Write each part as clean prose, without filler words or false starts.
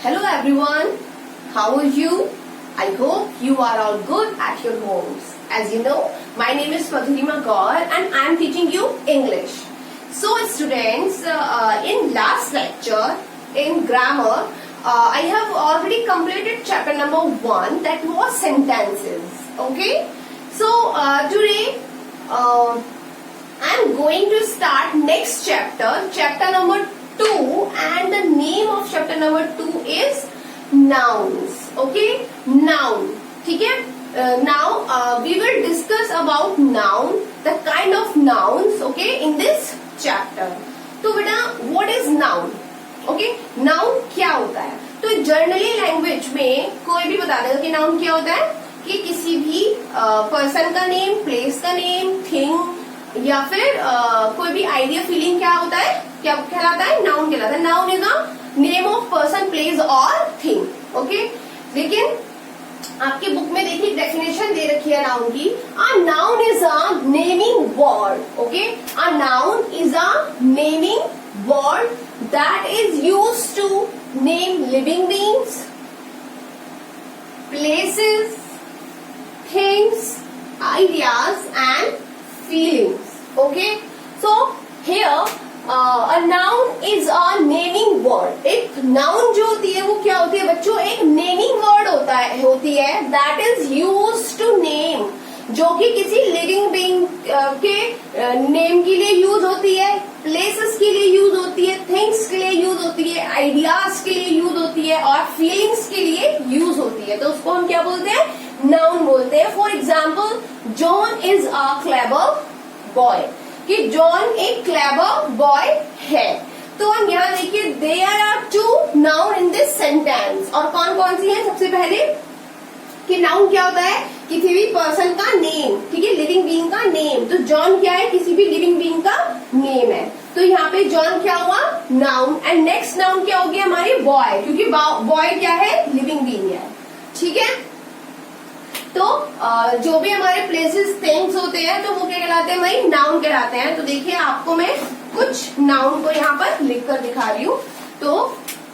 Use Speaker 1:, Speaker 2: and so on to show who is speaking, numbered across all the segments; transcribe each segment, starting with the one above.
Speaker 1: Hello everyone, how are you? I hope you are all good at your homes. As you know, my name is Madhurima Gaur and I am teaching you English. So students, in last lecture in grammar, I have already completed chapter number 1, that was sentences. Okay, so today I am going to start next chapter, chapter number 2, and the name of chapter number 2 is nouns. Okay, noun. ठीक है. Now we will discuss about noun, the kind of nouns. Okay, in this chapter. तो बेटा, what is noun? Okay, noun क्या होता है? तो generally language में कोई भी बता देगा कि नाउन क्या होता है, कि किसी भी पर्सन का नेम, प्लेस का नेम, थिंग या फिर कोई भी आइडिया, फीलिंग क्या होता है, क्या कहलाता है, नाउन कहलाता है. Noun is a name of person, place और थिंग. ओके, लेकिन आपके बुक में देखिए डेफिनेशन दे रखी है नाउन की. A noun is a naming word. Okay, a noun is a naming word that is used to name living beings, places, things, ideas and feelings. Okay, so here a noun is a naming word. एक noun जो होती है वो क्या होती है बच्चों, एक naming word होती है that is used to name, जो कि किसी लिविंग बीइंग के नेम के लिए यूज होती है, प्लेसेस के लिए यूज होती है, थिंग्स के लिए यूज होती है, आइडियाज के लिए यूज होती है और फीलिंग्स के लिए यूज होती है. तो उसको हम क्या बोलते हैं, नाउन बोलते हैं. For example, John is a clever boy, कि जॉन एक क्लेवर बॉय है. तो हम यहाँ देखिए there are two noun in this sentence. और कौन कौन सी है, सबसे पहले कि नाउन क्या होता है, किसी भी पर्सन का नेम. ठीक है, लिविंग बीइंग का नेम. तो जॉन क्या है, किसी भी लिविंग बीइंग का नेम है. तो यहाँ पे जॉन क्या हुआ, नाउन. एंड नेक्स्ट नाउन क्या हो गया हमारी, बॉय, क्योंकि बॉय क्या है, लिविंग बीइंग है. ठीक है, तो जो भी हमारे प्लेसेस, थिंग्स होते हैं तो वो क्या कहलाते हैं, हमारी नाउन कहलाते हैं. तो देखिए आपको मैं कुछ नाउन को यहाँ पर लिख कर दिखा रही हूँ. तो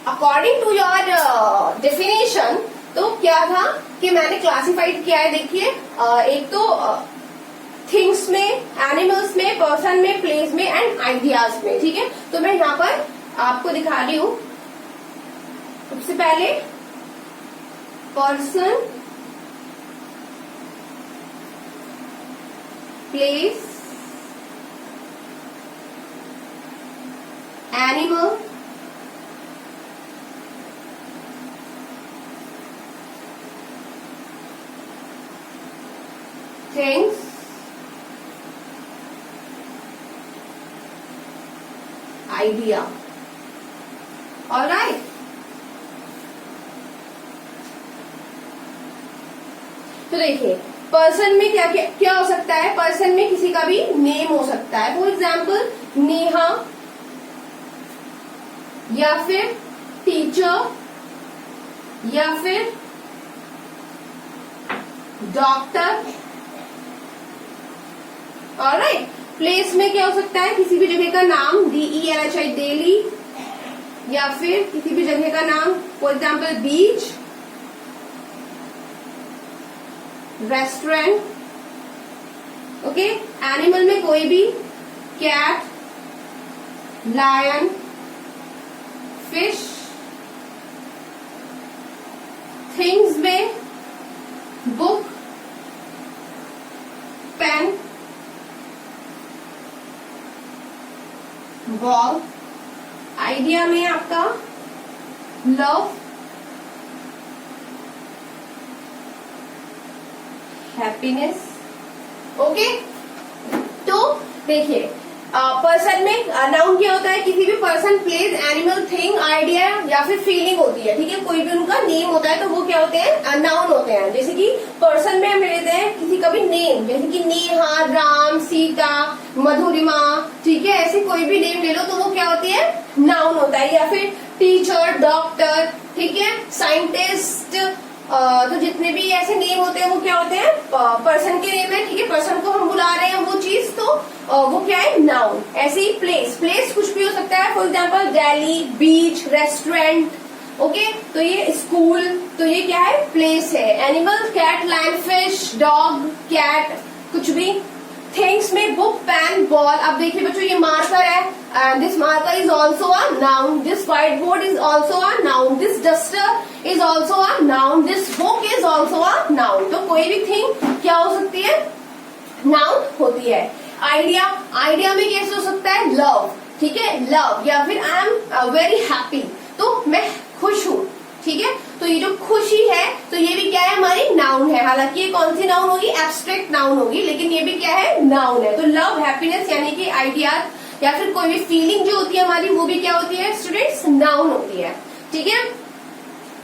Speaker 1: अकॉर्डिंग टू योर डेफिनेशन, तो क्या था कि मैंने क्लासिफाइड किया है. देखिए एक तो थिंग्स में, एनिमल्स में, पर्सन में, प्लेस में एंड आइडियाज में. ठीक है, तो मैं यहाँ पर आपको दिखा रही हूँ. सबसे पहले person, place, animal, things, idea. Alright, तो देखिए पर्सन में क्या क्या क्या हो सकता है, पर्सन में किसी का भी नेम हो सकता है. फॉर एग्जाम्पल नेहा, या फिर टीचर, या फिर डॉक्टर. ऑलराइट, प्लेस में क्या हो सकता है, किसी भी जगह का नाम, DELHI, दिल्ली, या फिर किसी भी जगह का नाम, for example beach, restaurant. Okay, animal में कोई भी, कैट, लायन, फिश. थिंग्स में बुक, पेन, बॉल. आइडिया में आपका लव, हैप्पीनेस. ओके, तो देखिए पर्सन में नाउन क्या होता है, किसी भी person, place, animal, thing, idea या फिर फीलिंग होती है. ठीक है, कोई भी उनका नेम होता है तो वो क्या होते हैं, नाउन होते हैं. जैसे कि पर्सन में हम लेते हैं किसी का भी नेम, जैसे कि नेहा, राम, सीता, मधुरिमा. ठीक है, ऐसे कोई भी नेम ले लो तो वो क्या होती है, नाउन होता है. या फिर टीचर, डॉक्टर. ठीक है, साइंटिस्ट. तो जितने भी ऐसे नेम होते हैं वो क्या होते हैं, पर्सन के नेम है. ठीक है, पर्सन को हम बुला रहे हैं वो चीज, तो वो क्या है, नाउन. ऐसे ही प्लेस, प्लेस कुछ भी हो सकता है. For example Delhi, beach, restaurant. Okay, तो ये स्कूल, तो ये क्या है, प्लेस है। Animal, cat, lion, fish, dog, cat, कुछ भी। थिंग्स में बुक, पेन, बॉल। अब देखिए बच्चों, ये मार्कर है, and this marker is also a noun. This white board is also a noun. This duster is also a noun. This book is also a noun. तो कोई भी thing क्या हो सकती है, नाउन होती है। आइडिया, आइडिया में कैसे हो सकता है, लव, ठीक है, लव, या फिर आई एम वेरी हैप्पी, तो मैं खुश हूं, ठीक है। तो ये जो खुशी है, तो ये भी क्या है, हमारी नाउन है। हालांकि ये कौन सी नाउन होगी, एब्स्ट्रैक्ट नाउन होगी, लेकिन ये भी क्या है, नाउन है। तो लव, हैप्पीनेस यानी कि आइडिया या फिर कोई भी फीलिंग जो होती है हमारी, वो भी क्या होती है स्टूडेंट्स, नाउन होती है, ठीक है।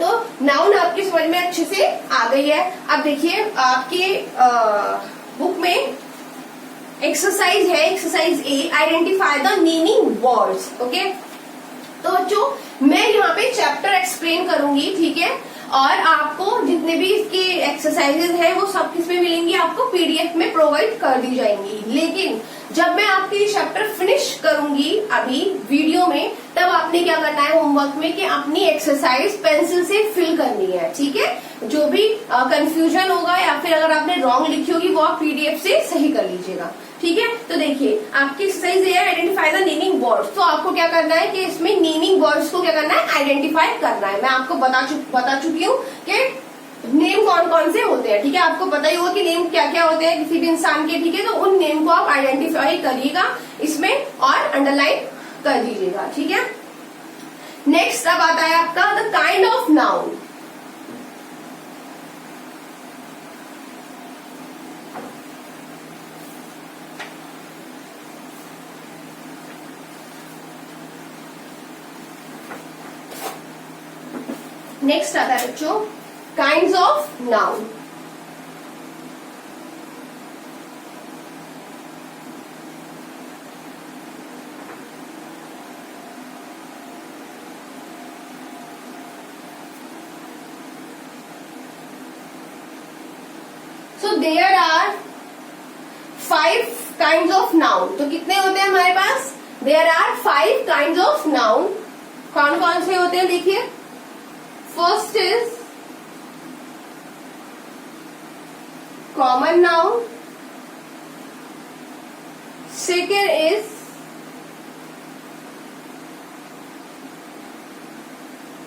Speaker 1: तो नाउन आपकी समझ में अच्छे से आ गई है। अब देखिए आपके बुक में एक्सरसाइज है, exercise A, identify the naming words. Okay, तो बच्चों मैं यहाँ पे चैप्टर एक्सप्लेन करूंगी, ठीक है, और आपको जितने भी इसके एक्सरसाइजेज हैं वो सब किसमें मिलेंगी, आपको पीडीएफ में प्रोवाइड कर दी जाएंगी। लेकिन जब मैं आपके चैप्टर फिनिश करूंगी अभी वीडियो में, तब आपने क्या करना है होमवर्क में कि अपनी एक्सरसाइज पेंसिल से फिल करनी है, ठीक है। जो भी कंफ्यूजन होगा या फिर अगर आपने रॉन्ग लिखी होगी वो आप पीडीएफ से सही कर लीजिएगा, ठीक है। तो देखिए आपकी एक्सरसाइज ये है, आइडेंटिफाई द नेमिंग वर्ड्स। तो आपको क्या करना है कि इसमें नेमिंग वर्ड्स को क्या करना है, आइडेंटिफाई करना है। मैं आपको बता चुकी हूँ कि नेम कौन कौन से होते हैं, ठीक है। आपको पता ही होगा कि नेम क्या क्या होते हैं किसी भी इंसान के, ठीक है। तो उन नेम को आप आइडेंटिफाई करिएगा इसमें और अंडरलाइन कर दीजिएगा, ठीक है। नेक्स्ट अब आता है आपका the kind of noun. Next आता है बच्चों kinds of noun. So there are 5 kinds of noun. तो कितने होते हैं हमारे पास, there are 5 kinds of noun. कौन कौन से होते हैं देखिए, first is common noun, second is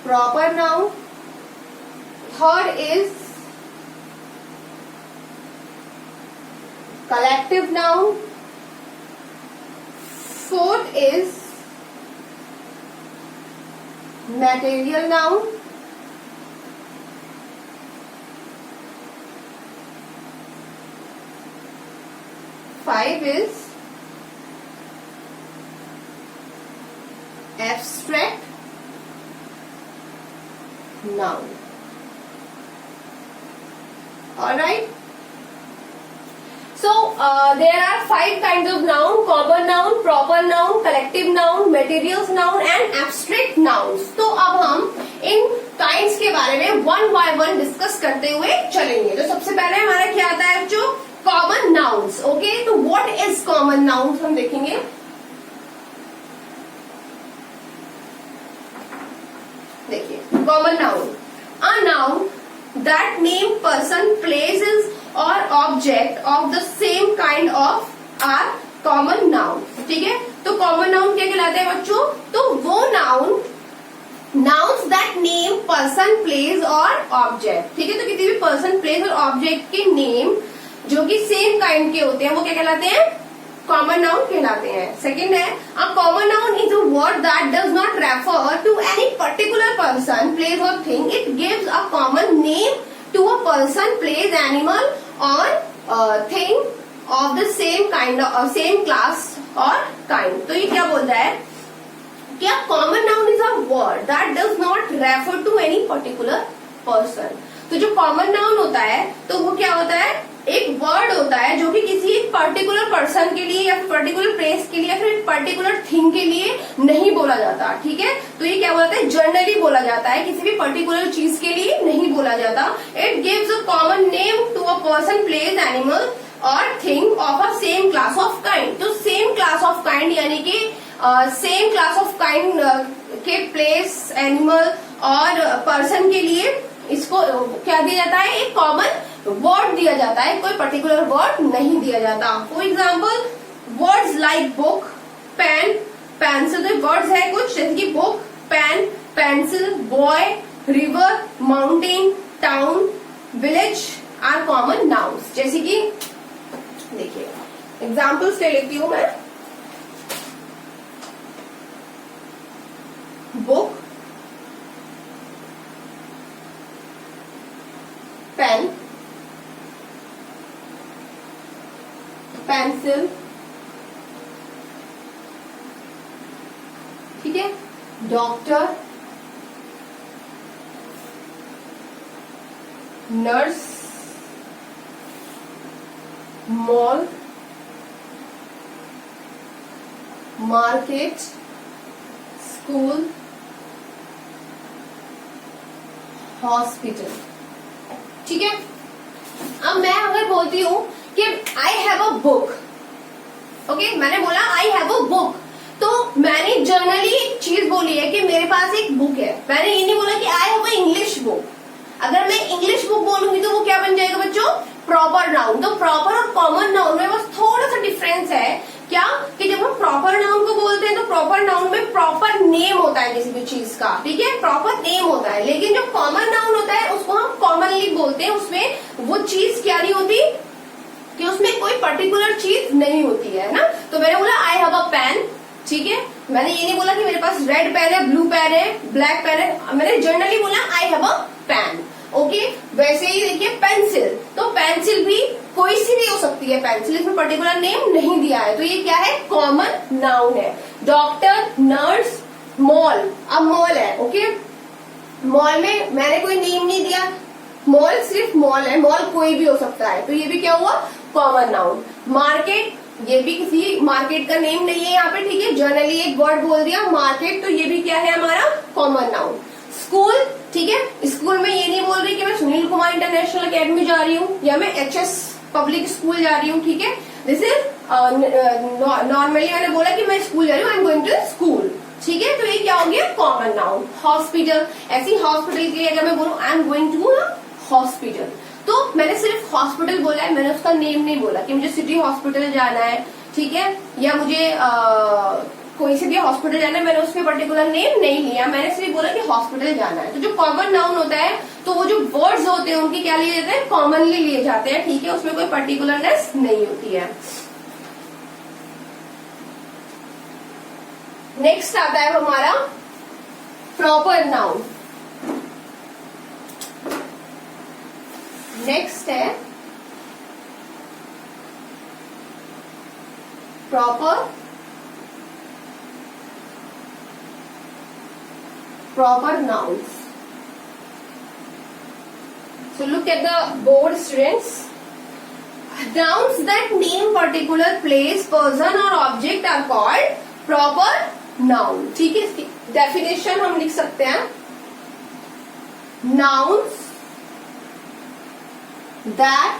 Speaker 1: proper noun, third is collective noun, fourth is material noun, five is abstract noun. All right. So there are 5 kinds of noun: common noun, proper noun, collective noun, materials noun and abstract nouns. तो अब हम इन kinds के बारे में one by one discuss करते हुए चलेंगे। तो सबसे पहले हमारा क्या आता है जो common nouns. ओके, तो what is common nouns हम देखेंगे। देखिए common noun, a noun that name, person, places or object of the same kind of are common noun. ठीक है, तो common noun क्या कहलाते हैं बच्चों, तो वो nouns that name, person, place और object, ठीक है। तो किसी भी person, place और object के name जो कि सेम काइंड के होते हैं वो क्या कहलाते हैं, कॉमन नाउन कहलाते हैं। सेकेंड है a common noun is a word that does not refer to any particular person, place और thing. It gives a common name to a person, place, animal or thing of the same kind of same class or kind. तो ये क्या बोल रहा है कि a common noun is a word that does not refer to any particular person. तो जो common noun होता है तो वो क्या होता है, एक वर्ड होता है जो कि किसी एक पर्टिकुलर पर्सन के लिए या फिर पर्टिकुलर प्लेस के लिए या फिर पर्टिकुलर थिंग के लिए नहीं बोला जाता, ठीक है। तो ये क्या बोलता है, जनरली बोला जाता है, किसी भी पर्टिकुलर चीज के लिए नहीं बोला जाता। It gives a common name to a person, place, animal और thing of a same class of kind. तो सेम क्लास ऑफ काइंड यानी कि सेम क्लास ऑफ काइंड के प्लेस, एनिमल और पर्सन के लिए इसको क्या दिया जाता है, एक कॉमन वर्ड दिया जाता है, कोई पर्टिकुलर वर्ड नहीं दिया जाता. For example words like book, pen, pencil. तो वर्ड्स है कुछ जैसे कि book, pen, pencil, boy, river, mountain, town, village are common nouns. जैसे कि देखिए एग्जाम्पल्स ले लेती हूं मैं. बुक, पेन, पेंसिल, ठीक है, doctor, nurse, mall, market, school, hospital. ठीक है. अब मैं अगर बोलती हूं कि आई हैव अ बुक, ओके, मैंने बोला आई हैव अ बुक, तो मैंने जनरली एक चीज बोली है कि मेरे पास एक बुक है. मैंने ये नहीं बोला कि आई हैव अ इंग्लिश बुक. अगर मैं इंग्लिश बुक बोलूंगी तो वो क्या बन जाएगा बच्चों, प्रॉपर नाउन. तो प्रॉपर और कॉमन नाउन में बस थोड़ा सा डिफरेंस है. क्या कि जब हम प्रॉपर नाउन को बोलते हैं तो प्रॉपर नाउन में प्रॉपर नेम होता है किसी भी चीज का, ठीक है, प्रॉपर नेम होता है. लेकिन जो कॉमन नाउन होता है उसको हम कॉमनली बोलते हैं. उसमें वो चीज क्या नहीं होती कि उसमें कोई पर्टिकुलर चीज नहीं होती है ना. तो मैंने बोला आई हैव अ पेन, ठीक है. मैंने ये नहीं बोला कि मेरे पास रेड पेन है, ब्लू पेन है, ब्लैक पेन है. मैंने जनरली बोला I have a pen. Okay. वैसे ही देखिए पेंसिल, तो पेंसिल भी कोई सी भी हो सकती है. पेंसिल, इसमें पर्टिकुलर नेम नहीं दिया है, तो ये क्या है, कॉमन नाउन है. Doctor, nurse, mall. अब मॉल है, ओके, मॉल में मैंने कोई नेम नहीं दिया, मॉल सिर्फ मॉल है, मॉल कोई भी हो सकता है, तो ये भी क्या हुआ, कॉमन नाउन. मार्केट, ये भी किसी मार्केट का नेम नहीं है यहाँ पे, ठीक है, जनरली एक वर्ड बोल दिया मार्केट, तो ये भी क्या है हमारा, कॉमन नाउन. स्कूल, ठीक है, स्कूल में ये नहीं बोल रही कि मैं सुनील कुमार इंटरनेशनल एकेडमी जा रही हूँ या मैं HS पब्लिक स्कूल जा रही हूँ, ठीक है. दिस इज नॉर्मली मैंने बोला कि मैं स्कूल जा रही हूँ, I am going to school, ठीक है. तो ये क्या हो गया, कॉमन नाउन. हॉस्पिटल, ऐसी हॉस्पिटल के लिए अगर मैं बोलूँ I am going to hospital, तो मैंने सिर्फ हॉस्पिटल बोला है, मैंने उसका नेम नहीं बोला कि मुझे सिटी हॉस्पिटल जाना है, ठीक है, या मुझे कोई से भी हॉस्पिटल जाना है. मैंने उसमें पर्टिकुलर नेम नहीं लिया, मैंने सिर्फ बोला कि हॉस्पिटल जाना है. तो जो कॉमन नाउन होता है तो वो जो वर्ड्स होते हैं उनके क्या लिए जाते हैं, कॉमनली लिए जाते हैं, ठीक है, उसमें कोई पर्टिकुलरनेस नहीं होती है. नेक्स्ट आता है हमारा प्रॉपर नाउन. नेक्स्ट है proper nouns. So look at the board, students. Nouns that name particular place, person or object are called proper noun. ठीक है, इसकी डेफिनेशन हम लिख सकते हैं. Nouns that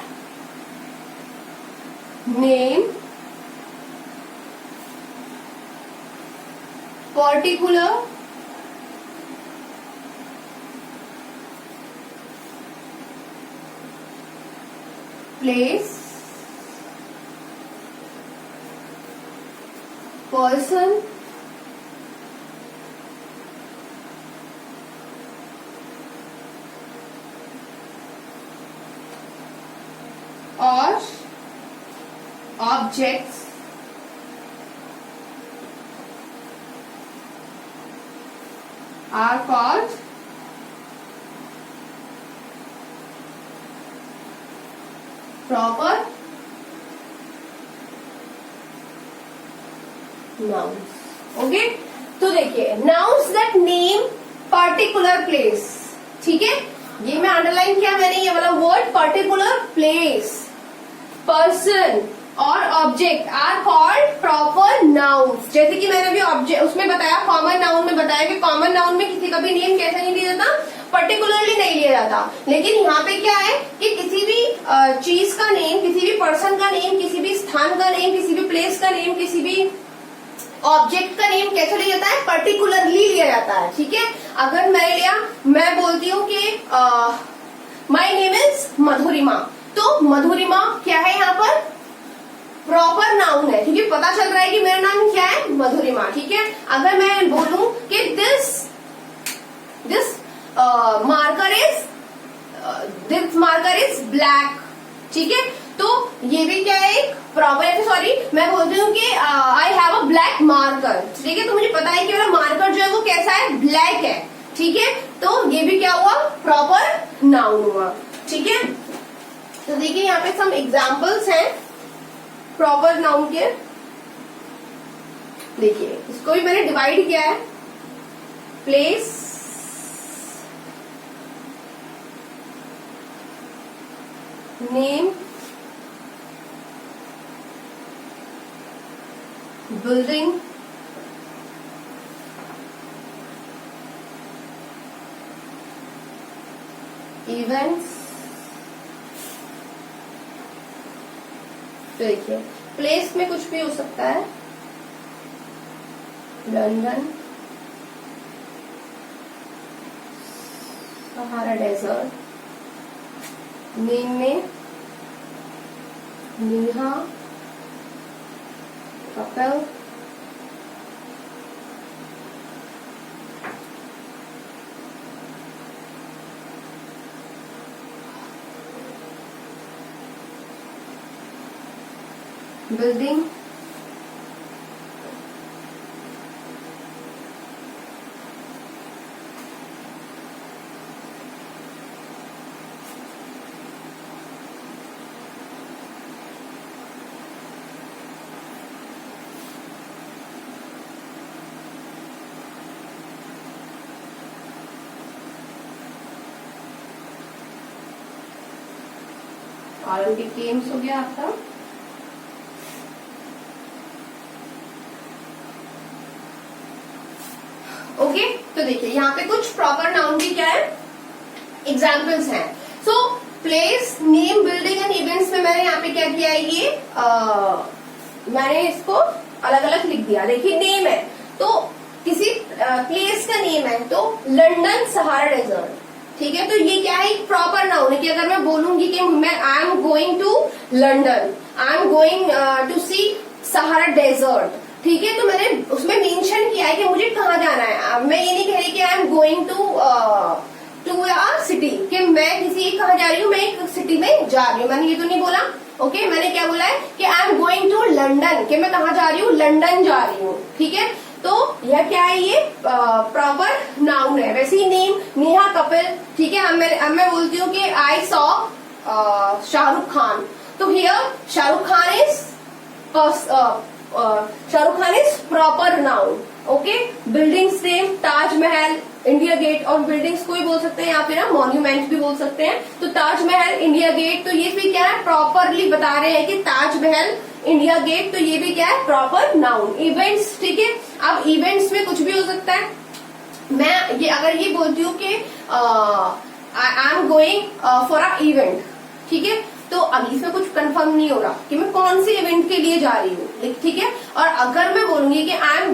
Speaker 1: name particular place, person, or objects are called proper nouns. Okay, तो देखिए nouns that name particular place, ठीक है, ये मैं अंडरलाइन किया मैंने, ये वाला वर्ड पर्टिकुलर प्लेस, पर्सन और object are called proper nouns. जैसे कि मैंने अभी ऑब्जेक्ट उसमें बताया, कॉमन नाउन में बताया कि कॉमन नाउन में किसी का भी नेम कैसे नहीं लिया जाता, पर्टिकुलरली नहीं लिया जाता. लेकिन यहाँ पे क्या है कि किसी भी चीज का नेम, किसी भी पर्सन का नेम, किसी भी स्थान का नेम, किसी भी प्लेस का नेम, किसी भी ऑब्जेक्ट का नेम कैसे लिया जाता है, पर्टिकुलरली लिया जाता है, ठीक है। अगर मैं बोलती हूँ कि माई नेम इज मधुरिमा, तो मधुरिमा क्या है यहाँ पर, प्रॉपर नाउन है, ठीक है। पता चल रहा है कि मेरा नाम क्या है, मधुरिमा, ठीक है। अगर मैं बोलूं कि दिस मार्कर इज ब्लैक, ठीक है, तो ये भी क्या है, एक प्रॉपर है। सॉरी, मैं बोलती हूँ कि आई हैव अ ब्लैक मार्कर, ठीक है, तो मुझे पता है कि मेरा मार्कर जो है वो कैसा है, ब्लैक है, ठीक है। तो ये भी क्या हुआ, प्रॉपर नाउन हुआ, ठीक है। तो देखिए यहाँ पे सम एग्जाम्पल्स हैं प्रॉपर नाउन के। देखिए इसको भी मैंने डिवाइड किया है, प्लेस, नेम, बिल्डिंग, इवेंट्स। तो देखिए प्लेस में कुछ भी हो सकता है, लंदन, सहारा डेजर्ट। नेम में Neha, Kapil, building, Olympic games हो गया आपका। ओके, तो देखिए यहाँ पे कुछ प्रॉपर नाउन की क्या है, एग्जाम्पल्स हैं। So place, name, building and events में मैंने यहाँ पे क्या किया है, ये मैंने इसको अलग अलग लिख दिया। देखिए नेम है तो किसी प्लेस का नेम है, तो लंदन सहारा डेजर्ट, ठीक है। तो ये क्या है, एक प्रॉपर नाउन है कि अगर मैं बोलूंगी कि मैं I am going to London, I am going to see Sahara desert, ठीक है, तो मैंने उसमें मेंशन किया है कि मुझे कहाँ जाना है। मैं ये नहीं कह रही कि I am going to a city, कि मैं किसी कहाँ जा रही हूँ, मैं एक सिटी में जा रही हूँ, मैंने ये तो नहीं बोला। ओके, मैंने क्या बोला है कि I am going to London, कि मैं कहाँ जा रही हूँ, लंदन जा रही हूँ, ठीक है। तो यह क्या है, ये प्रॉपर नाउन है। वैसे ही नेम, नेहा, कपिल, ठीक है। अब मैं बोलती हूँ कि आई सॉ शाहरुख खान, तो here Shahrukh Khan is proper noun. Okay, buildings name, Taj Mahal, India gate, और बिल्डिंग्स को भी बोल सकते हैं या फिर हम मॉन्यूमेंट भी बोल सकते हैं। तो ताजमहल, इंडिया गेट, तो ये भी क्या है, प्रॉपरली बता रहे हैं कि ताजमहल, इंडिया गेट, तो ये भी क्या है, प्रॉपर नाउन। इवेंट्स, ठीक है। अब इवेंट्स में कुछ भी हो सकता है। मैं ये अगर ये बोलती हूँ कि I am going for a event, ठीक है, तो अभी इसमें कुछ कंफर्म नहीं हो रहा कि मैं कौन सी इवेंट के लिए जा रही हूँ, ठीक है। और अगर मैं बोलूंगी कि I am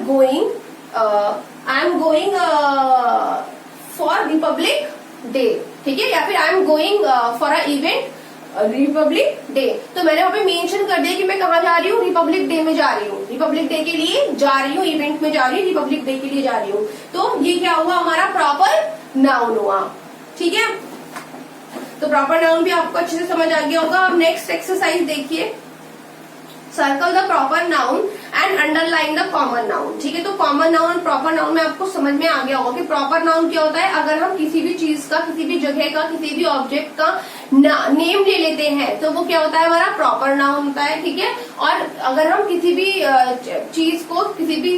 Speaker 1: going for Republic day, ठीक है, या फिर आई am going for a event Republic day, तो मैंने वहां पे मेंशन कर दिया कि मैं कहाँ जा रही हूँ, रिपब्लिक डे में जा रही हूँ, रिपब्लिक डे के लिए जा रही हूँ, इवेंट में जा रही हूँ, रिपब्लिक डे के लिए जा रही हूँ। तो ये क्या हुआ, हमारा प्रॉपर नाउन हुआ, ठीक है। तो प्रॉपर नाउन भी आपको अच्छे से समझ आ गया होगा। अब नेक्स्ट एक्सरसाइज देखिए, circle the proper noun and underline the common noun, ठीक है। तो कॉमन नाउन और प्रॉपर नाउन में आपको समझ में आ गया होगा कि प्रॉपर नाउन क्या होता है, अगर हम किसी भी चीज का, किसी भी जगह का, किसी भी ऑब्जेक्ट का नेम ले लेते हैं तो वो क्या होता है, हमारा प्रॉपर नाउन होता है, ठीक है। और अगर हम किसी भी चीज को, किसी भी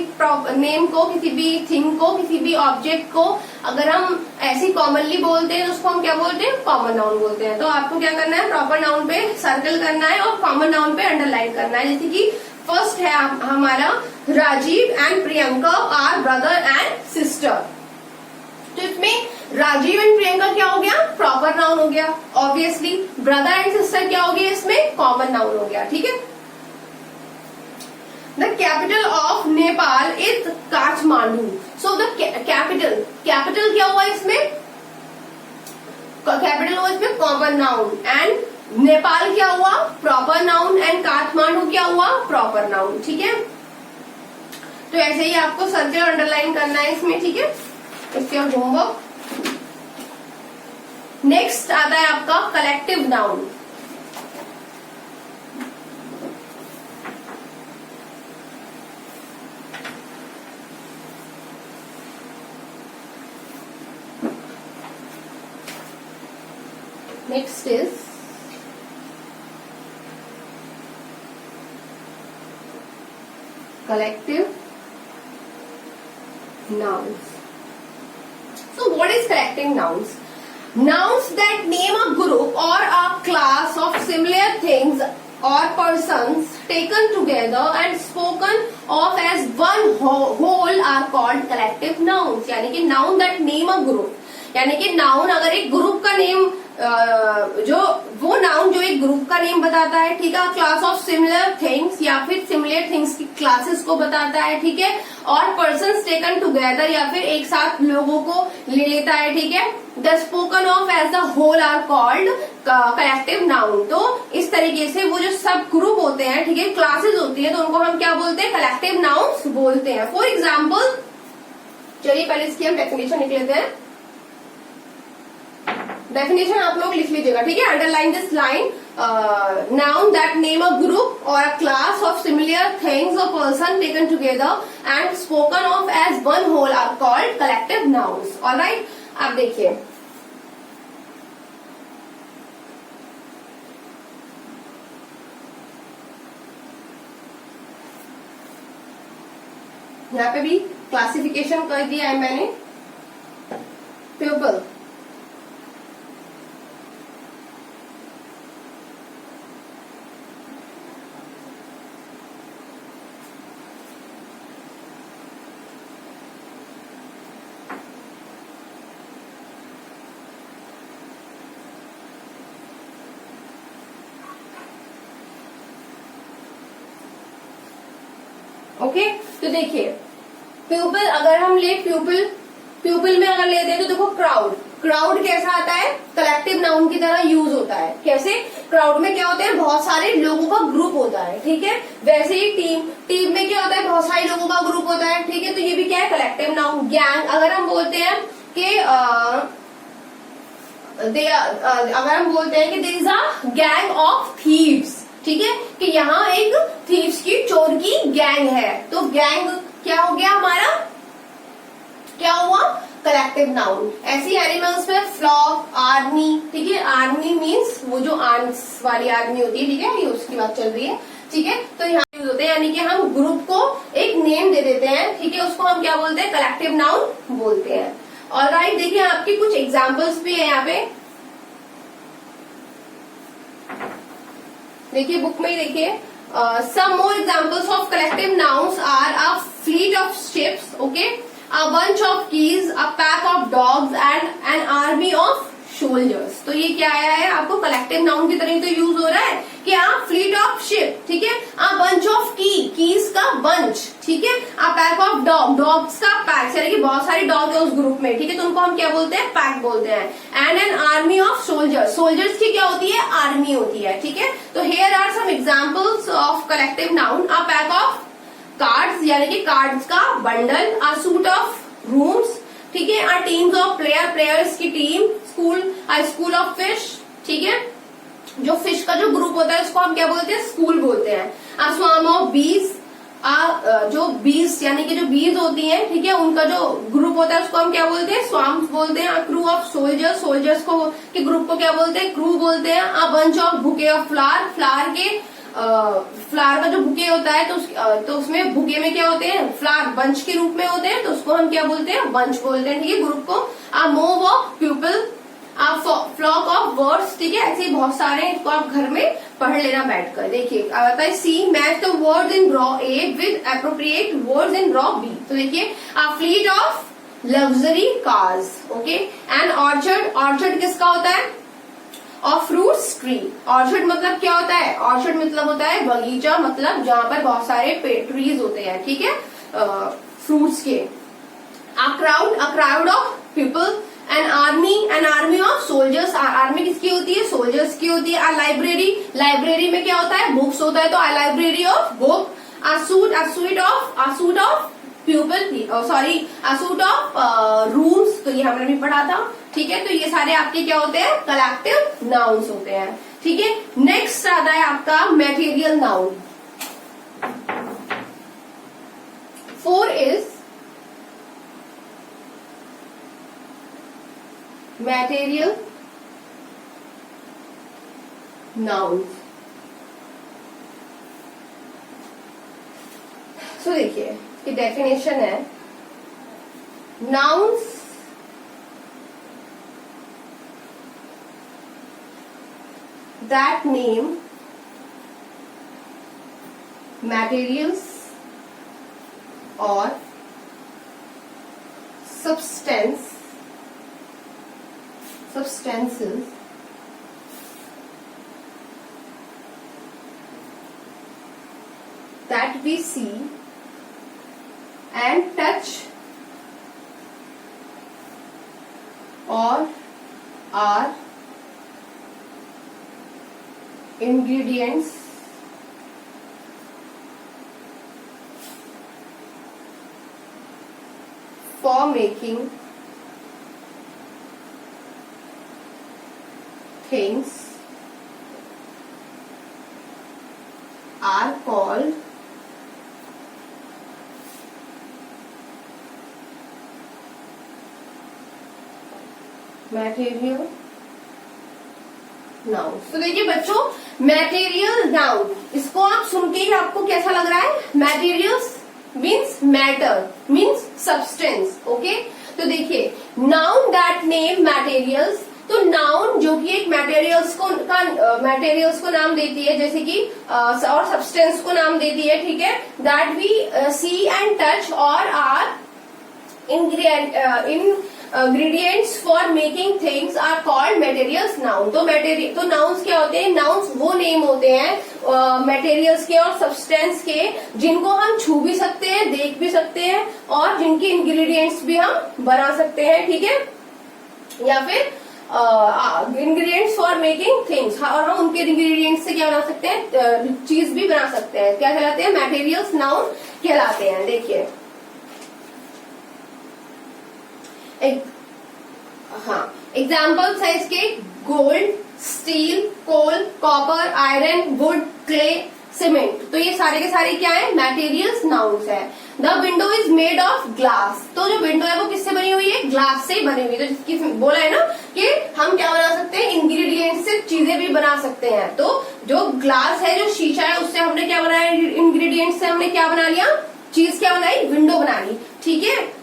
Speaker 1: नेम को, किसी भी थिंग को, किसी भी ऑब्जेक्ट को अगर हम ऐसे कॉमनली बोलते हैं तो उसको हम क्या बोलते हैं, कॉमन नाउन बोलते हैं। तो आपको क्या करना है, प्रॉपर नाउन पे सर्कल करना है और कॉमन नाउन पे अंडरलाइन करना है। जैसे कि फर्स्ट है हमारा, Rajiv and Priyanka are brother and sister, तो इसमें राजीव एंड प्रियंका क्या हो गया, प्रॉपर नाउन हो गया ऑब्वियसली। ब्रदर एंड सिस्टर क्या हो गया, इसमें कॉमन नाउन हो गया, ठीक है। The capital of Nepal is Kathmandu. So the capital क्या हुआ इसमें? कैपिटल हुआ इसमें कॉमन नाउन, एंड नेपाल क्या हुआ? प्रॉपर नाउन, एंड काठमांडू क्या हुआ? Proper noun. ठीक है, तो ऐसे ही आपको सर्कल अंडरलाइन करना है इसमें. ठीक है, इसके होमवर्क. नेक्स्ट आता है आपका collective noun. Next is collective nouns. So what is collective nouns? Nouns that name a group or a class of similar things or persons taken together and spoken of as one whole are called collective nouns. यानी कि noun that name a group, यानी कि noun अगर एक group का name वो noun जो एक ग्रुप का नेम बताता है, ठीक है, क्लास ऑफ सिमिलर थिंग्स या फिर सिमिलर थिंग्स की क्लासेस को बताता है, ठीक है, और पर्सन्स टेकन टुगेदर या फिर एक साथ लोगों को ले लेता है, ठीक है, the spoken of as the whole are called collective noun. तो इस तरीके से वो जो सब ग्रुप होते हैं, ठीक है, क्लासेस होती है, तो उनको हम क्या बोलते हैं? कलेक्टिव नाउन्स बोलते हैं. फॉर एग्जाम्पल, चलिए पहले इसकी हम डेफिनेशन लिख लेते हैं. डेफिनेशन आप लोग लिख लीजिएगा, ठीक है, underline this line. Noun that name a group और a class of similar things और person taken together and spoken of as one whole are called collective nouns. Alright, आप देखिए यहाँ पे भी क्लासिफिकेशन कर दिया है मैंने. प्यूपल, ओके, तो देखिए प्यूपल अगर हम ले प्यूपल में अगर लेते हैं तो देखो क्राउड कैसा आता है? कलेक्टिव नाउन की तरह यूज होता है. कैसे? क्राउड में क्या होते हैं? बहुत सारे लोगों का ग्रुप होता है, ठीक है. वैसे ही टीम में क्या होता है? बहुत सारे लोगों का ग्रुप होता है, ठीक है, तो ये भी क्या है? Collective noun. गैंग अगर हम बोलते हैं कि अगर हम बोलते हैं कि there is a gang of thieves, ठीक है, कि यहाँ एक थीव्स की, चोर की गैंग है, तो गैंग क्या हो गया हमारा? क्या हुआ? Collective noun. ऐसी एनिमल्स में फ्लॉक, आर्मी, ठीक है, आर्मी मीन्स वो जो आर्म्स वाली आर्मी होती है, ठीक है, ये उसकी बात चल रही है, ठीक है, तो यहाँ यूज होते हैं, यानी कि हम ग्रुप को एक नेम दे देते हैं, ठीक है, उसको हम क्या बोलते हैं? कलेक्टिव नाउन बोलते हैं. ऑलराइट, देखिए आपकी कुछ एग्जाम्पल्स भी है यहाँ पे. देखिए बुक में ही देखिए, some more examples of collective nouns are a fleet of ships, okay, a bunch of keys, a pack of dogs and an army of soldiers. तो ये क्या आया है? आपको कलेक्टिव नाउन की तरह तो यूज हो रहा है कि आप फ्लीट ऑफ शिप, ठीक है, a bunch of कीज का bunch, ठीक है, a pack of डॉग्स का पैक, यानी कि बहुत सारे डॉग है उस ग्रुप में, ठीक है, तो उनको हम क्या बोलते हैं? पैक बोलते हैं. And an army of soldiers की क्या होती है? आर्मी होती है, ठीक है. तो here are some examples of collective noun. A pack of cards, यानी कि कार्ड्स का बंडल. अ सूट ऑफ रूम्स, ठीक है. अ टीम्स ऑफ प्लेयर्स की टीम. स्कूल ऑफ फिश, ठीक है, जो फिश का जो ग्रुप होता है उसको हम क्या बोलते हैं? स्कूल बोलते हैं. अ स्वार्म ऑफ बीज, जो बीज यानी कि जो बीज होती हैं, ठीक है, उनका जो ग्रुप होता है उसको हम क्या बोलते हैं? स्वार्म बोलते हैं. क्रू ऑफ सोल्जर्स को के ग्रुप को क्या बोलते हैं? क्रू बोलते हैं. A bunch of bouquet of flower का जो बुके होता है तो उसमें बुके में क्या होते हैं? फ्लावर बंच के रूप में होते हैं, तो उसको हम क्या बोलते हैं? बंच बोलते हैं, ठीक है, ग्रुप को. A mob of people, flock of birds, ठीक है, ऐसे बहुत सारे, इसको आप घर में पढ़ लेना बैठकर. देखिए आता है C match the words in row A with appropriate words in row B. तो देखिए a fleet of luxury cars, okay. And orchard किसका होता है? Of fruits tree. ऑर्चर्ड मतलब क्या होता है? ऑर्चर्ड मतलब होता है बगीचा, मतलब जहां पर बहुत सारे ट्रीज होते हैं, ठीक है, फ्रूट्स के। A crowd of people, an army of soldiers. Army किसकी होती है? सोल्जर्स की होती है। अ लाइब्रेरी, लाइब्रेरी में क्या होता है? बुक्स होता है, तो a library of book. A suite of people, sorry, a suite of rooms, तो ये हमने भी पढ़ा था, ठीक है। तो ये सारे आपके क्या होते हैं? कलेक्टिव नाउन्स होते हैं, ठीक है। नेक्स्ट आता है आपका material noun. 4 is material nouns. So देखिए, की डेफिनेशन है, nouns that name materials or substances that we see and touch or are ingredients for making things are called material noun. तो देखिए बच्चों, मैटेरियल नाउन, इसको आप सुन के ही आपको कैसा लग रहा है? Materials means matter, means substance, okay. तो देखिए, नाउन दैट नेम मैटेरियल्स, तो नाउन जो कि एक मैटेरियल्स को नाम देती है, जैसे कि और सब्सटेंस को नाम देती है, ठीक है, that we see and touch और are ingredients for making things are called materials noun। तो नाउन्स क्या होते हैं? नाउन्स वो नेम होते हैं मटेरियल्स के और सब्सटेंस के, जिनको हम छू भी सकते हैं, देख भी सकते हैं, और जिनके इंग्रेडिएंट्स भी हम बना सकते हैं, ठीक है, या फिर इंग्रेडिएंट्स फॉर मेकिंग थिंग्स, और हम उनके इंग्रेडिएंट्स से क्या बना सकते हैं? चीज भी बना सकते हैं। क्या कहलाते हैं? मटेरियल्स नाउन कहलाते हैं। देखिए, हाँ, एग्जाम्पल्स है इसके, gold, steel, coal, copper, iron, wood, clay, cement. तो ये सारे के सारे क्या है? मटेरियल्स नाउन्स है। The window is made of glass, तो जो विंडो है वो किससे बनी हुई है? ग्लास से बनी हुई है। तो जिसकी बोला है ना कि हम क्या बना सकते हैं? इंग्रेडिएंट से चीजें भी बना सकते हैं। तो जो ग्लास है, जो शीशा है, उससे हमने क्या बनाया? इंग्रेडिएंट से हमने क्या बना लिया? चीज क्या बनाई? विंडो बना ली, ठीक है,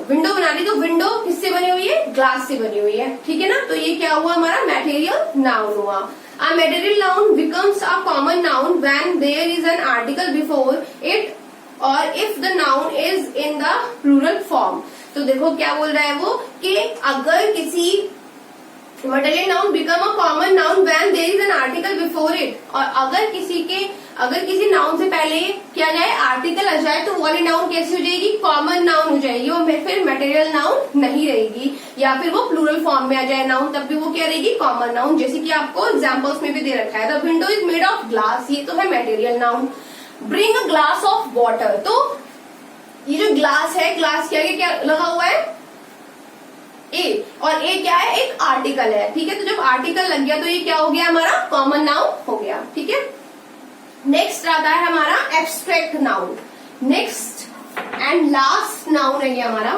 Speaker 1: विंडो बना ली। तो विंडो किससे बनी हुई है? ग्लास से बनी हुई है, ठीक है ना। तो ये क्या हुआ? हमारा मैटेरियल नाउन हुआ। A material noun becomes a common noun when there is an article before it or if the noun is in the plural form। तो देखो क्या बोल रहा है वो, कि अगर किसी material noun become a common noun when there is an article before it, और अगर किसी नाउन से पहले क्या जाए? आर्टिकल आ जाए, तो वाली नाउन कैसी हो जाएगी? कॉमन नाउन हो जाएगी, वो फिर मटेरियल नाउन नहीं रहेगी। या फिर वो प्लूरल फॉर्म में आ जाए नाउन, तब भी वो क्या रहेगी? Common noun. जैसे कि आपको एग्जांपल्स में भी दे रखा है, the window is made of glass, ये तो है material noun. Bring a glass of water, तो ये जो ग्लास है, ग्लास के आगे क्या लगा हुआ है? ए, और ए क्या है? एक आर्टिकल है, ठीक है। तो जब आर्टिकल लग गया तो ये क्या हो गया? हमारा कॉमन नाउन हो गया, ठीक है। नेक्स्ट आता है हमारा abstract noun. Next and last noun है ये हमारा,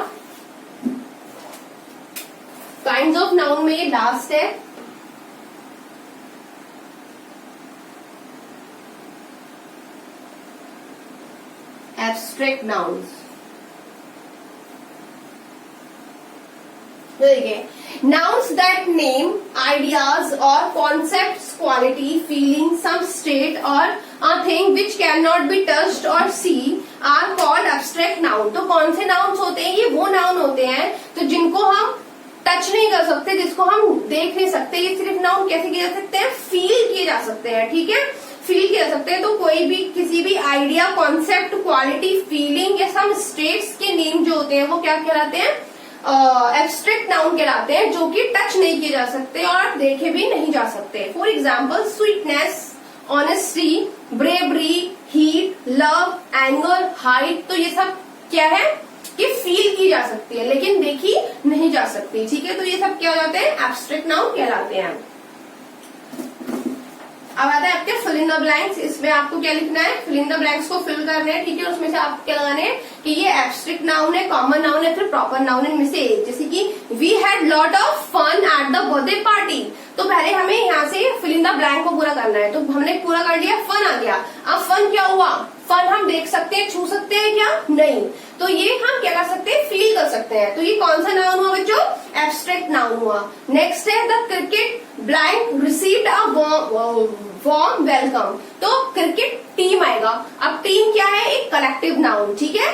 Speaker 1: काइंड्स ऑफ नाउन में ये लास्ट है। एब्स्ट्रैक्ट नाउन्स, देखिए, nouns that name ideas or concepts, quality, feeling, some state or a thing which cannot be touched or see are called abstract noun। तो कौन से nouns होते हैं? ये वो noun होते हैं तो जिनको हम टच नहीं कर सकते, जिसको हम देख नहीं सकते, ये सिर्फ नाउन कैसे किए जा सकते हैं, फील किए जा सकते हैं, ठीक है, फील किए जा सकते हैं। तो कोई भी किसी भी आइडिया, कॉन्सेप्ट, क्वालिटी, फीलिंग या सम स्टेट्स के नेम जो होते हैं वो क्या कहलाते हैं, एब्स्ट्रैक्ट नाउन कहलाते हैं, जो कि टच नहीं किए जा सकते और देखे भी नहीं जा सकते। For example sweetness, honesty, bravery, heat, love, anger, height, तो ये सब क्या है कि फील की जा सकती है लेकिन देखी नहीं जा सकती, ठीक है। तो ये सब क्या हो जाते हैं, एब्स्ट्रैक्ट नाउन कहलाते हैं। अब आता है आपके फिल इन द ब्लैंक्स। इसमें आपको क्या लिखना है, फिल इन द ब्लैंक्स को फिल करने हैं, ठीक है। उसमें से आपको क्या लगाने हैं कि ये एब्स्ट्रैक्ट नाउन है, कॉमन नाउन है, फिर प्रॉपर नाउन है, इनमें से एक। जैसे कि we had lot of fun at the birthday party, तो पहले हमें यहाँ से फिल इन द ब्लैंक को पूरा करना है। तो हमने पूरा कर लिया, फन आ गया। अब फन क्या हुआ, फन हम देख सकते हैं, छू सकते हैं क्या, नहीं, तो ये हम क्या कर सकते हैं, फील कर सकते हैं। तो ये कौन सा नाउन हुआ बच्चों, एब्स्ट्रैक्ट नाउन हुआ। नेक्स्ट है the cricket blank received a warm welcome, तो क्रिकेट टीम आएगा। अब टीम क्या है, एक कलेक्टिव नाउन, ठीक है।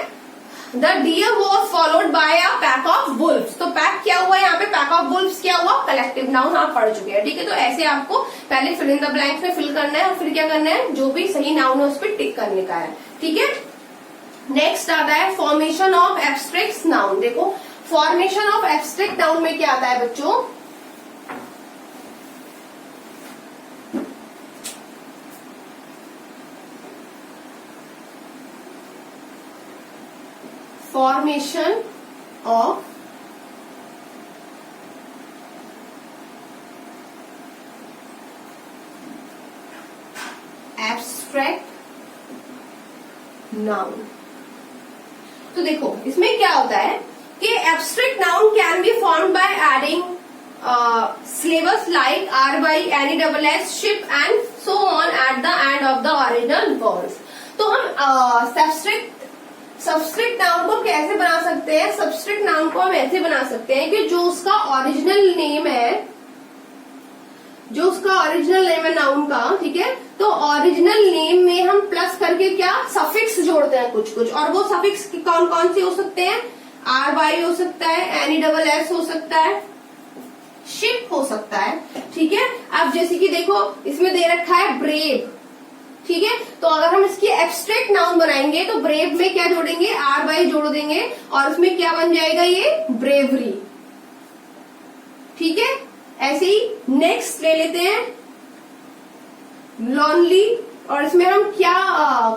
Speaker 1: The deer was followed by a pack of wolfs, तो पैक क्या हुआ यहाँ पे, पैक ऑफ वुल्फ्स क्या हुआ, कलेक्टिव नाउन आप पढ़ चुके हैं, ठीक है। तो ऐसे आपको पहले फिल इन द ब्लैंक्स में फिल करना है और फिर क्या करना है, जो भी सही नाउन है उस पर टिक करने का है, ठीक है। नेक्स्ट आता है फॉर्मेशन ऑफ एब्स्ट्रैक्ट नाउन। देखो फॉर्मेशन ऑफ एब्स्ट्रैक्ट नाउन में क्या आता है बच्चों, formation of abstract noun। तो देखो इसमें क्या होता है कि abstract noun can be formed by adding syllables like ry, nes, ship and so on at the end of the original words। तो हम सब्स्ट्रैक्ट नाउन को कैसे बना सकते हैं, सब्स्ट्रैक्ट नाउन को हम ऐसे बना सकते हैं कि जो उसका ओरिजिनल नेम है, जो उसका ओरिजिनल नेम है नाउन का, ठीक है, तो ओरिजिनल नेम में हम प्लस करके क्या सफिक्स जोड़ते हैं कुछ कुछ, और वो सफिक्स कौन कौन से हो सकते हैं, आर वाई हो सकता है, NESS हो सकता है, शिप हो सकता है, ठीक है। अब जैसे कि देखो इसमें दे रखा है ब्रेव, ठीक है, तो अगर हम इसकी एब्स्ट्रैक्ट नाउन बनाएंगे तो ब्रेव में क्या जोड़ेंगे, आर वाई जोड़ देंगे और उसमें क्या बन जाएगा, ये ब्रेवरी, ठीक है। ऐसे ही नेक्स्ट ले लेते हैं लॉनली, और इसमें हम क्या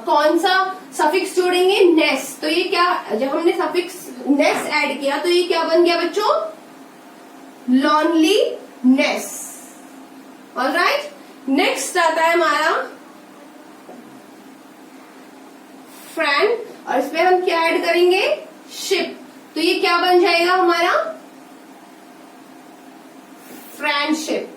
Speaker 1: कौन सा सफिक्स जोड़ेंगे, नेस, तो ये क्या, जब हमने सफिक्स नेस ऐड किया तो ये क्या बन गया बच्चों, लॉनली नेस। ऑलराइट, नेक्स्ट आता है हमारा फ्रेंड, और इसमें हम क्या ऐड करेंगे, शिप, तो ये क्या बन जाएगा हमारा, फ्रेंडशिप,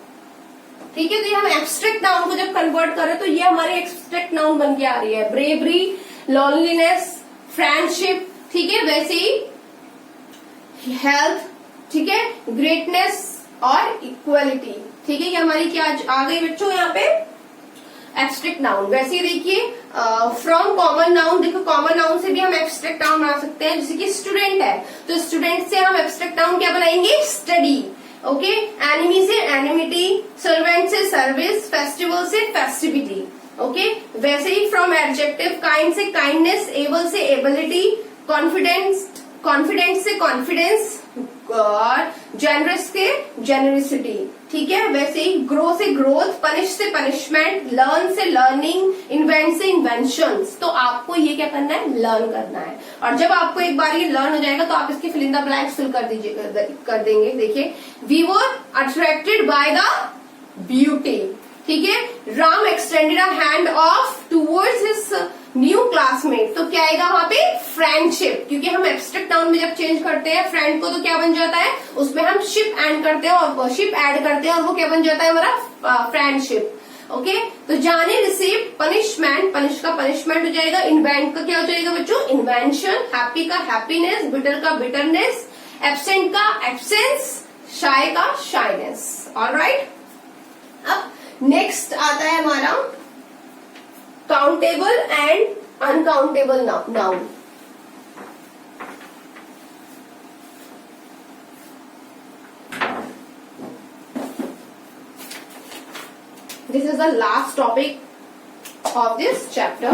Speaker 1: ठीक है। तो ये हम एब्स्ट्रैक्ट नाउन को जब कन्वर्ट करें तो ये हमारी एब्स्ट्रैक्ट नाउन बन के आ रही है, ब्रेवरी, लॉनलीनेस, फ्रेंडशिप, ठीक है। वैसे ही हेल्थ, ठीक है, ग्रेटनेस और इक्वलिटी, ठीक है, ये हमारी क्या आ गई बच्चों यहाँ पे, एब्स्ट्रैक्ट नाउन। वैसे देखिए फ्रॉम कॉमन नाउन, देखो कॉमन नाउन से भी हम एब्स्ट्रैक्ट नाउन बना सकते हैं, जैसे कि स्टूडेंट है तो स्टूडेंट से हम एब्स्ट्रैक्ट नाउन क्या बनाएंगे, स्टडी, ओके। एनिमी से एनिमिटी, सर्वेंट से सर्विस, फेस्टिवल से फेस्टिविटी, ओके। वैसे ही फ्रॉम एडजेक्टिव, काइंड से काइंडनेस, एबल से एबिलिटी, कॉन्फिडेंस से कॉन्फिडेंस, और जेनरस से जेनरसिटी, ठीक है। वैसे ही ग्रो से ग्रोथ, पनिश से पनिशमेंट, लर्न से लर्निंग, इन्वेंट से इन्वेंशंस। तो आपको ये क्या करना है, लर्न करना है, और जब आपको एक बार ये लर्न हो जाएगा तो आप इसके fill in the blanks fill कर देंगे। देखिए we were attracted by the beauty, ठीक है। Ram extended a hand of towards his new classmate, तो क्या आएगा वहां पे, फ्रेंडशिप, क्योंकि हम एब्स्ट्रैक्ट नाउन में जब चेंज करते हैं फ्रेंड को तो क्या बन जाता है, उसमें हम शिप ऐड करते हैं और शिप ऐड करते हैं और वो क्या बन जाता है हमारा, फ्रेंडशिप, ओके। तो जाने रिसीव पनिशमेंट, पनिश का पनिशमेंट हो जाएगा, इन्वेंट का क्या हो जाएगा बच्चों, इन्वेंशन, हैप्पी का हैप्पीनेस, बिटर का बिटरनेस, एब्सेंट का एब्सेंस, शाय का शाइनेस। ऑलराइट, अब नेक्स्ट आता है हमारा countable and uncountable noun. this is the last topic of this chapter.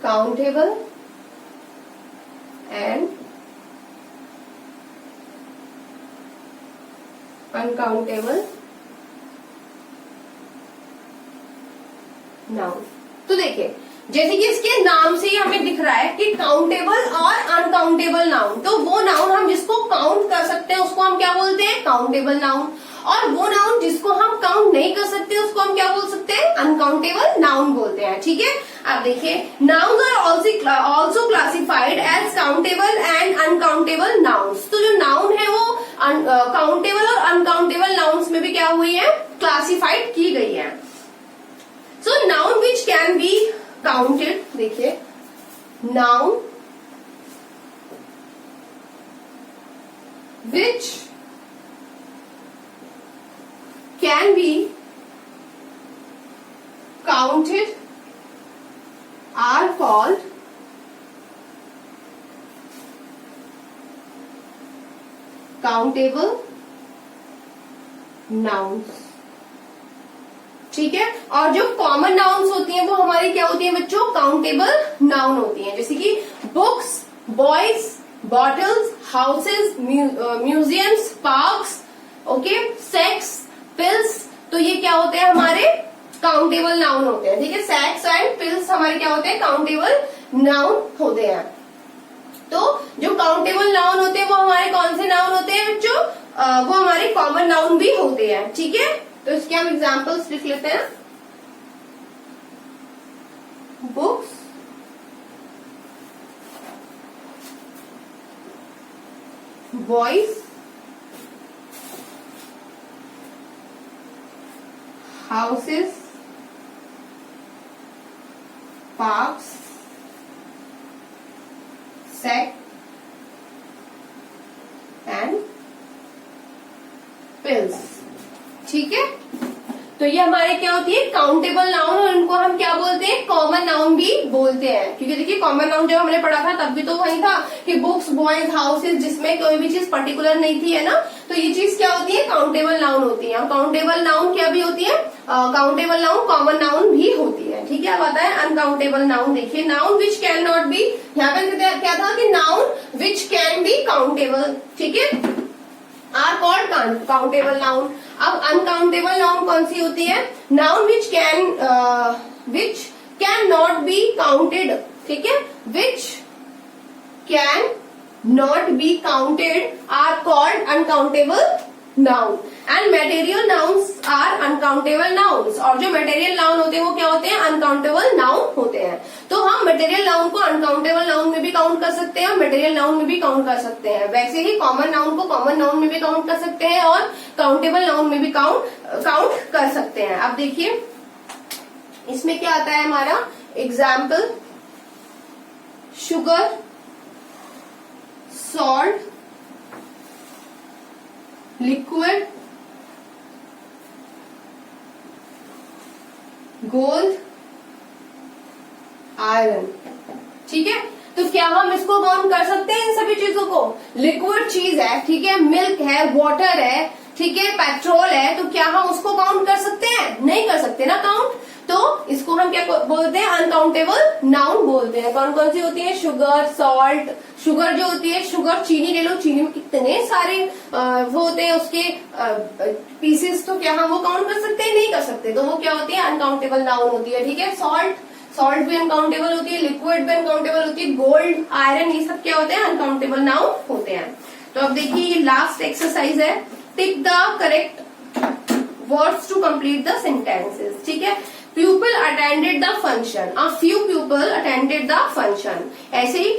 Speaker 1: Countable and uncountable noun. तो देखिए जैसे कि इसके नाम से ही हमें दिख रहा है कि काउंटेबल और अनकाउंटेबल नाउन. तो वो नाउन हम जिसको काउंट कर सकते हैं उसको हम क्या बोलते हैं? Countable noun. और वो नाउन जिसको हम काउंट नहीं कर सकते उसको हम क्या बोल सकते हैं? अनकाउंटेबल नाउन बोलते हैं. ठीक है. अब देखिए nouns are also classified as countable and uncountable nouns. तो जो नाउन है वो काउंटेबल और अनकाउंटेबल नाउन्स में भी क्या हुई है? क्लासिफाइड की गई है. So noun which can be counted. देखिए noun which can be counted are called countable nouns. ठीक है. और जो कॉमन नाउन्स होती हैं वो हमारी क्या होती हैं बच्चों? काउंटेबल नाउन होती हैं. जैसे कि books, boys, bottles, houses, museums, parks, okay, sex, pills. तो ये क्या होते हैं? हमारे काउंटेबल नाउन होते हैं. ठीक है. सेक्स एंड पिल्स हमारे क्या होते हैं? काउंटेबल नाउन होते हैं. तो जो काउंटेबल नाउन होते हैं वो हमारे कौन से नाउन होते हैं बच्चों? वो हमारे कॉमन नाउन भी होते हैं. ठीक है. तो इसके हम एग्जांपल्स लिख लेते हैं. Books, boys, houses, parks, sex and pills. ठीक है. तो ये हमारे क्या होती है? Countable noun. और इनको हम क्या बोलते हैं? कॉमन नाउन भी बोलते हैं. क्योंकि देखिए कॉमन नाउन जब हमने पढ़ा था तब भी तो वही था कि बुक्स, बॉयज, हाउसेस, जिसमें कोई भी चीज पर्टिकुलर नहीं थी, है ना. तो ये चीज क्या होती है? काउंटेबल नाउन होती है. और काउंटेबल नाउन क्या भी होती है? काउंटेबल नाउन कॉमन नाउन भी होती है. ठीक है. अब आता है अनकाउंटेबल नाउन. देखिए noun which can not be, यहाँ पे क्या था कि noun which can be countable. ठीक है. Are called countable noun. अब अनकाउंटेबल नाउन कौन सी होती है? Noun which can not be counted. ठीक है. Which can not be counted are called uncountable noun. And material nouns are uncountable nouns. और जो मटेरियल नाउन होते हैं वो क्या होते हैं? अनकाउंटेबल नाउन होते हैं. तो हम मटेरियल नाउन को अनकाउंटेबल नाउन में भी काउंट कर सकते हैं और मटेरियल नाउन में भी काउंट कर सकते हैं. वैसे ही कॉमन नाउन को कॉमन नाउन में भी काउंट कर सकते हैं और काउंटेबल नाउन में भी काउंट कर सकते हैं. अब देखिए इसमें क्या आता है हमारा example. Sugar, salt, liquid, gold, iron. ठीक है. तो क्या हम इसको काउंट कर सकते हैं इन सभी चीजों को? लिक्विड चीज है, ठीक है, मिल्क है, वाटर है, ठीक है, पेट्रोल है. तो क्या हम उसको काउंट कर सकते हैं? नहीं कर सकते ना काउंट. तो इसको हम क्या बोलते हैं? अनकाउंटेबल नाउन बोलते हैं. कौन कौन सी होती है? Sugar, salt. शुगर जो होती है, शुगर, चीनी ले लो. चीनी में कितने सारे वो होते हैं उसके पीसेस. तो क्या हम वो काउंट कर सकते हैं? नहीं कर सकते. तो वो क्या होती है? अनकाउंटेबल नाउन होती है. ठीक है. सॉल्ट भी अनकाउंटेबल होती है, लिक्विड भी अनकाउंटेबल होती है, गोल्ड, आयरन, ये सब क्या होते हैं? अनकाउंटेबल नाउन होते हैं. तो अब देखिए ये लास्ट एक्सरसाइज है. Tick the correct words to complete the sentences. ठीक है. Pupil attended the function. A few people attended the function. ऐसे ही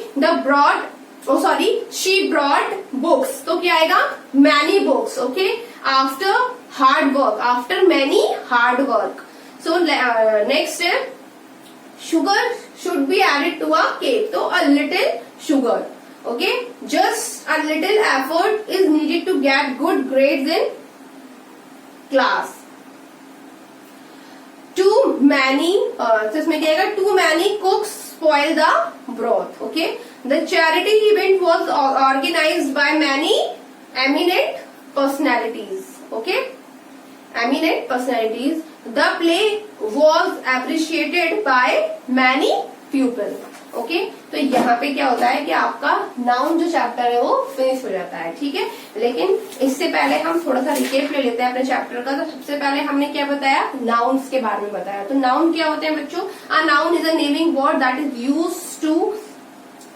Speaker 1: she brought books. तो क्या आएगा? Many books. Okay. After hard work. After many hard work. So next step. Sugar should be added to a cake. तो a little sugar. Okay. Just a little effort is needed to get good grades in class. Too many, तो इसमें क्या आएगा? Too many cooks spoil the broth. Okay. The charity event was organized by many eminent personalities. Okay, eminent personalities. The play was appreciated by many people. Okay तो यहाँ पे क्या होता है कि आपका नाउन जो चैप्टर है वो फिनिश हो जाता है, ठीक है। लेकिन इससे पहले हम थोड़ा सा रिकेप ले लेते हैं अपने चैप्टर का। तो सबसे पहले हमने क्या बताया, नाउन्स के बारे में बताया। तो नाउन क्या होते हैं बच्चों? A noun is a naming word that is used to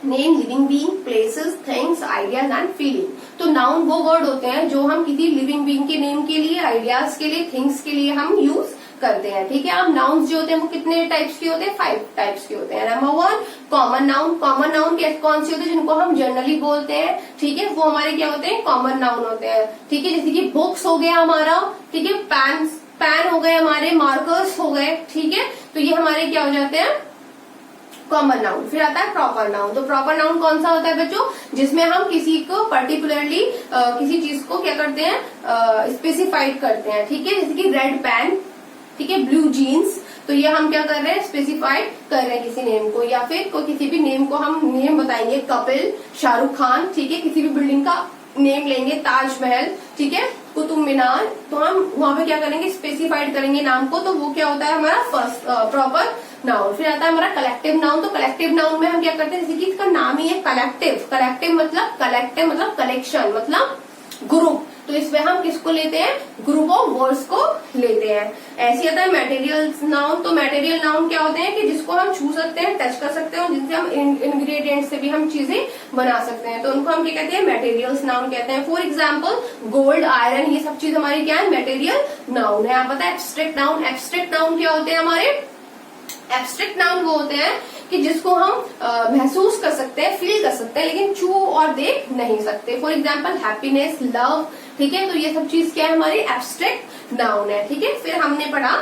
Speaker 1: name living being, places, things, ideas and feeling. तो नाउन वो वर्ड होते हैं जो हम किसी लिविंग बीइंग के नेम के लिए, आइडियाज के लिए, थिंग्स के लिए हम यूज करते हैं, ठीक है। अब नाउन्स जो होते हैं वो कितने टाइप्स के होते हैं? 5 टाइप्स के होते हैं। Number 1 common noun. Common noun कौन से होते हैं? जिनको हम जनरली बोलते हैं, ठीक है, वो हमारे क्या होते हैं? कॉमन नाउन होते हैं, ठीक है। जैसे कि बुक्स हो गया हमारा, ठीक है, पेन हो गए हमारे, मार्कर्स हो गए, ठीक है। तो ये हमारे क्या हो जाते हैं? Common noun. फिर आता है प्रॉपर नाउन। तो प्रॉपर नाउन कौन सा होता है बच्चों? जिसमें हम किसी को पर्टिकुलरली किसी चीज को क्या करते हैं? स्पेसिफाइड करते हैं, ठीक है। जैसे कि रेड पेन, ठीक है, ब्लू जीन्स। तो ये हम क्या कर रहे हैं? स्पेसिफाइड कर रहे हैं किसी नेम को, या फिर किसी भी नेम को हम नेम बताएंगे, कपिल, शाहरुख खान, ठीक है। किसी भी बिल्डिंग का नेम लेंगे, ताजमहल, ठीक है, कुतुब मीनार, तो हम वहां पे क्या करेंगे? स्पेसिफाइड करेंगे नाम को। तो वो क्या होता है हमारा फर्स्ट प्रॉपर नाउन। फिर आता है हमारा कलेक्टिव नाउन। तो कलेक्टिव नाउन में हम क्या करते हैं? जैसे कि इसका नाम ही है कलेक्टिव। कलेक्टिव मतलब कलेक्शन, मतलब ग्रुप। तो इसमें हम किसको लेते हैं? ग्रुप ऑफ वर्ड्स को लेते हैं। ऐसे आता है मटेरियल नाउन। तो मटेरियल नाउन क्या होते हैं कि जिसको हम छू सकते हैं, टच कर सकते हैं, जिनसे हम इंग्रेडिएंट से भी हम चीजें बना सकते हैं। तो उनको हम क्या कहते हैं? मटेरियल्स नाउन कहते हैं। फॉर एग्जाम्पल गोल्ड, आयरन, ये सब चीज हमारी क्या है? मटेरियल नाउन है। आप पता है एब्स्ट्रैक्ट नाउन। एब्स्ट्रैक्ट नाउन क्या होते हैं हमारे? एब्स्ट्रैक्ट नाउन वो होते हैं कि जिसको हम महसूस कर सकते हैं, फील कर सकते हैं, लेकिन छू और देख नहीं सकते। फॉर एग्जाम्पल हैप्पीनेस, लव, ठीक है। तो ये सब चीज क्या है? हमारी एब्स्ट्रैक्ट नाउन है, ठीक है। फिर हमने पढ़ा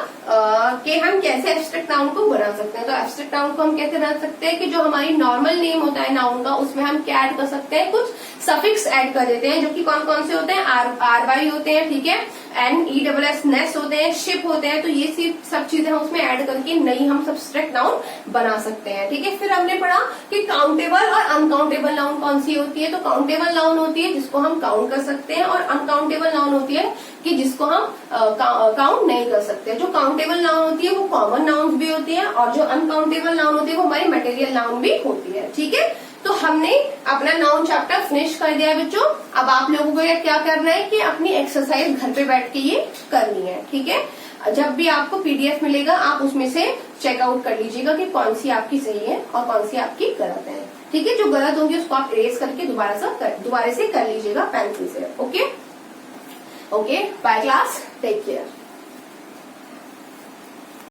Speaker 1: कि हम कैसे एब्स्ट्रैक्ट नाउन को बना सकते हैं। तो एब्स्ट्रैक्ट नाउन को हम कैसे बना सकते हैं कि जो हमारी नॉर्मल नेम होता है नाउन का, उसमें हम क्या ऐड कर सकते हैं? कुछ सफिक्स ऐड कर देते हैं, जो कि कौन कौन से होते हैं? आर वाई होते हैं, ठीक है, NESS नेस होते हैं, शिप होते हैं। तो ये सब चीजें हम उसमें ऐड करके नई हम सब्सट्रैक्ट नाउन बना सकते हैं, ठीक है। फिर हमने पढ़ा कि काउंटेबल और अनकाउंटेबल नाउन कौन सी होती है। तो काउंटेबल नाउन होती है जिसको हम काउंट कर सकते हैं, और अनकाउंटेबल नाउन होती है कि जिसको हम काउंट नहीं कर सकते। जो काउंटेबल नाउन होती है वो कॉमन नाउन भी होती है, और जो अनकाउंटेबल नाउन होती है वो हमारी मटेरियल नाउन भी होती है, ठीक है। तो हमने अपना नाउन चैप्टर फिनिश कर दिया है बच्चों। अब आप लोगों को क्या करना है कि अपनी एक्सरसाइज घर पे बैठ के ये करनी है, ठीक है। जब भी आपको PDF मिलेगा आप उसमें से चेकआउट कर लीजिएगा कि कौन सी आपकी सही है और कौन सी आपकी गलत है, ठीक है। जो गलत होंगी उसको आप इरेज करके दोबारा से कर लीजिएगा पेंसिल से। Okay, bye class, take care.